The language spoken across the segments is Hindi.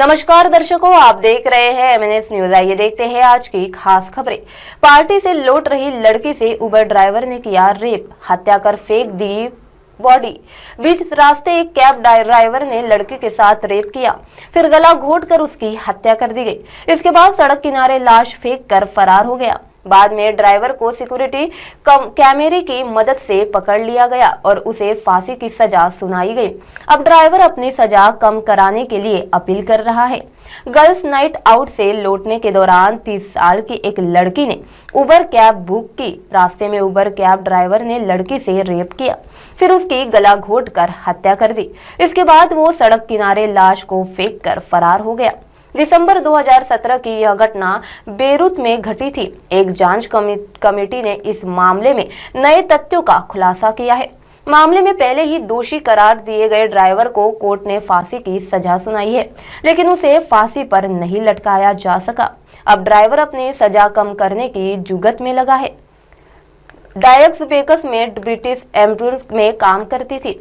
नमस्कार दर्शकों, आप देख रहे हैं एमएनएस न्यूज। आइए देखते हैं आज की खास खबरें। पार्टी से लौट रही लड़की से उबर ड्राइवर ने किया रेप, हत्या कर फेंक दी बॉडी। बीच रास्ते एक कैब ड्राइवर ने लड़की के साथ रेप किया, फिर गला घोंटकर उसकी हत्या कर दी गई। इसके बाद सड़क किनारे लाश फेंक कर फरार हो गया। बाद में ड्राइवर को सिक्योरिटी कैमरे की मदद से पकड़ लिया गया और उसे फांसी की सजा सुनाई गई। अब ड्राइवर अपनी सजा कम कराने के लिए अपील कर रहा है। गर्ल्स नाइट आउट से लौटने के दौरान 30 साल की एक लड़की ने उबर कैब बुक की। रास्ते में उबर कैब ड्राइवर ने लड़की से रेप किया, फिर उसकी गला घोंटकर हत्या कर दी। इसके बाद वो सड़क किनारे लाश को फेंक कर फरार हो गया। दिसंबर 2017 की यह घटना बेरूत में घटी थी। एक जांच कमेटी ने इस मामले में नए तथ्यों का खुलासा किया है। मामले में पहले ही दोषी करार दिए गए ड्राइवर को कोर्ट ने फांसी की सजा सुनाई है, लेकिन उसे फांसी पर नहीं लटकाया जा सका। अब ड्राइवर अपनी सजा कम करने की जुगत में लगा है। डायक्स बेकस में ब्रिटिश एम्बुलेंस में काम करती थी।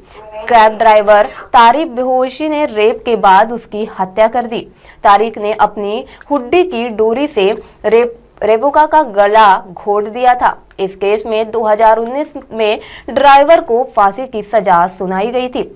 कैब ड्राइवर तारिक बेहोशी ने रेप के बाद उसकी हत्या कर दी। तारिक ने अपनी हुड्डी की डोरी से रेबेका का गला घोंट दिया था। इस केस में 2019 में ड्राइवर को फांसी की सजा सुनाई गई थी।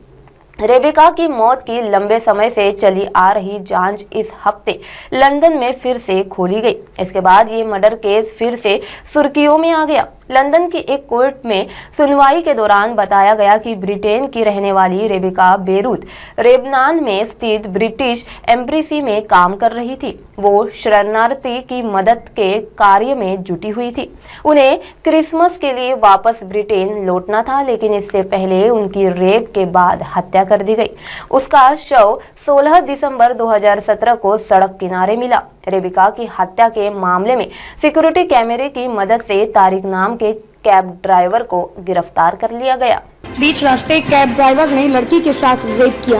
रेबेका की मौत की लंबे समय से चली आ रही जांच इस हफ्ते लंदन में फिर से खोली गई। इसके बाद ये मर्डर केस फिर से सुर्खियों में आ गया। लंदन की एक कोर्ट में सुनवाई के दौरान बताया गया कि ब्रिटेन की रहने वाली रेबेका बेरूत लेबनान में स्थित ब्रिटिश एम्बेसी में काम कर रही थी। वो शरणार्थी की मदद के कार्य में जुटी हुई थी। उन्हें क्रिसमस के लिए वापस ब्रिटेन लौटना था, लेकिन इससे पहले उनकी रेप के बाद हत्या कर दी गई। उसका शव 16 दिसंबर 2017 को सड़क किनारे मिला। रेबेका की हत्या के मामले में सिक्योरिटी कैमरे की मदद से तारिक नाम के कैब ड्राइवर को गिरफ्तार कर लिया गया। बीच रास्ते कैब ड्राइवर ने लड़की के साथ रेप किया,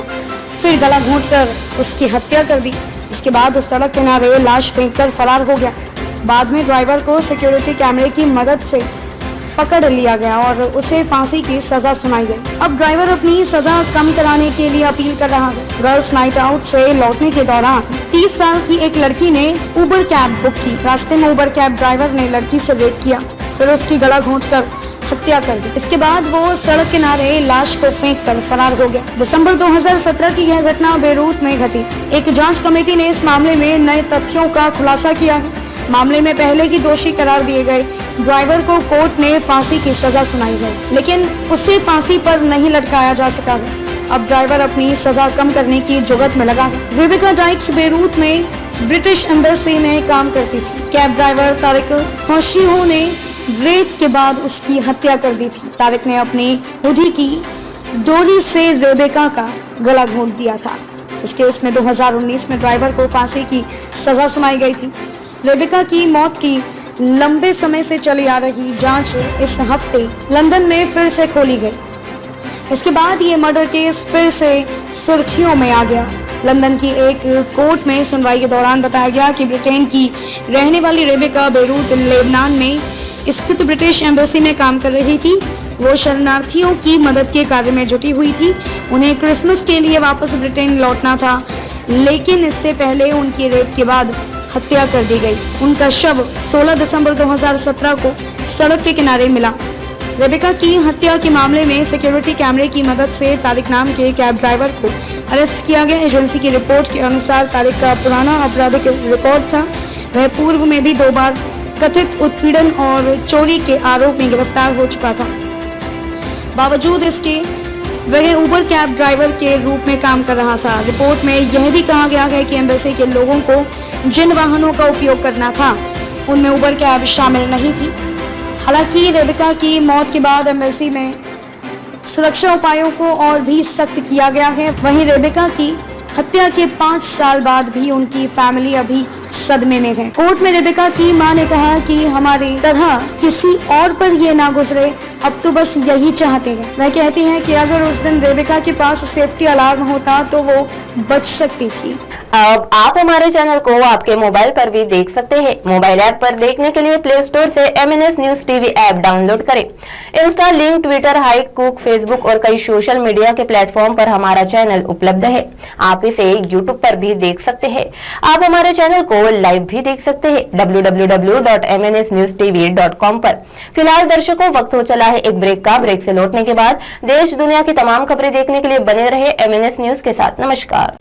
फिर गला घोंटकर उसकी हत्या कर दी। इसके बाद सड़क किनारे लाश फेंककर फरार हो गया। बाद में ड्राइवर को सिक्योरिटी कैमरे की मदद से पकड़ लिया गया और उसे फांसी की सजा सुनाई गई। अब ड्राइवर अपनी सजा कम कराने के लिए अपील कर रहा है। गर्ल्स नाइट आउट से लौटने के दौरान 30 साल की एक लड़की ने उबर कैब बुक की। रास्ते में उबर कैब ड्राइवर ने लड़की से रेप किया, फिर उसकी गला घोंटकर हत्या कर दी। इसके बाद वो सड़क किनारे लाश को फेंक कर फरार हो गया। दिसंबर 2017 की यह घटना बेरूत में घटी। एक जांच कमेटी ने इस मामले में नए तथ्यों का खुलासा किया है। मामले में पहले ही दोषी करार दिए गए ड्राइवर को कोर्ट ने फांसी की सजा सुनाई गई, लेकिन उसे फांसी पर नहीं लटकाया जा सका। अब ड्राइवर अपनी सजा कम करने की जुगत में लगा है। रेबेका डाइक्स बेरूत में ब्रिटिश एम्बेसी में काम करती थी। कैब ड्राइवर तारिक बेहोशी ने रेप के बाद उसकी हत्या कर दी थी। तारिक ने अपनी हुडी की डोरी से रेबेका का गला घोंट दिया था। इस केस में 2019 में ड्राइवर को फांसी की सजा सुनाई गई थी। रेबेका की मौत की लंबे समय से चली आ रही जांच इस हफ्ते लंदन में फिर से खोली गई। इसके बाद ये मर्डर केस फिर से सुर्खियों में आ गया। लंदन की एक कोर्ट में सुनवाई के दौरान बताया गया कि ब्रिटेन की रहने वाली रेबेका बेरूत लेबनान में स्थित ब्रिटिश एम्बेसी में काम कर रही थी। वो शरणार्थियों की मदद के कार्य में जुटी हुई थी। उन्हें क्रिसमस के लिए वापस ब्रिटेन लौटना था, लेकिन इससे पहले उनकी रेप के बाद हत्या कर दी गई। उनका शव 16 दिसंबर 2017 को सड़क के किनारे मिला। रेबेका की हत्या के मामले में सिक्योरिटी कैमरे की मदद से तारिक नाम के कैब ड्राइवर को अरेस्ट किया गया। एजेंसी की रिपोर्ट के अनुसार तारिक का पुराना आपराधिक रिकॉर्ड था। वह पूर्व में भी 2 बार कथित उत्पीड़न और चोरी के आरोप में गिरफ्तार हो चुका था। बावजूद इसके वह उबर कैब ड्राइवर के रूप में काम कर रहा था। रिपोर्ट में यह भी कहा गया है कि एम्बेसी के लोगों को जिन वाहनों का उपयोग करना था, उनमें उबर कैब शामिल नहीं थी। हालांकि रेबेका की मौत के बाद एम्बेसी में सुरक्षा उपायों को और भी सख्त किया गया है। वहीं रेबेका की हत्या के 5 साल बाद भी उनकी फैमिली अभी सदमे में है। कोर्ट में रेबेका की मां ने कहा कि हमारी तरह किसी और पर ये ना गुजरे, अब तो बस यही चाहते हैं। वह कहती हैं कि अगर उस दिन रेबेका के पास सेफ्टी अलार्म होता तो वो बच सकती थी। अब आप हमारे चैनल को आपके मोबाइल पर भी देख सकते हैं। मोबाइल ऐप पर देखने के लिए प्ले स्टोर से MNS news TV app download करें। इंस्टा, लिंक, ट्विटर, हाइक, कुक, फेसबुक और कई सोशल मीडिया के प्लेटफॉर्म पर हमारा चैनल उपलब्ध है। आप इसे यूट्यूब पर भी देख सकते हैं। आप हमारे चैनल को लाइव भी देख सकते हैं www.mnsnewstv.com पर। फिलहाल दर्शकों, वक्त हो चला है एक ब्रेक का। ब्रेक से लौटने के बाद देश दुनिया की तमाम खबरें देखने के लिए बने रहे MNS न्यूज के साथ। नमस्कार।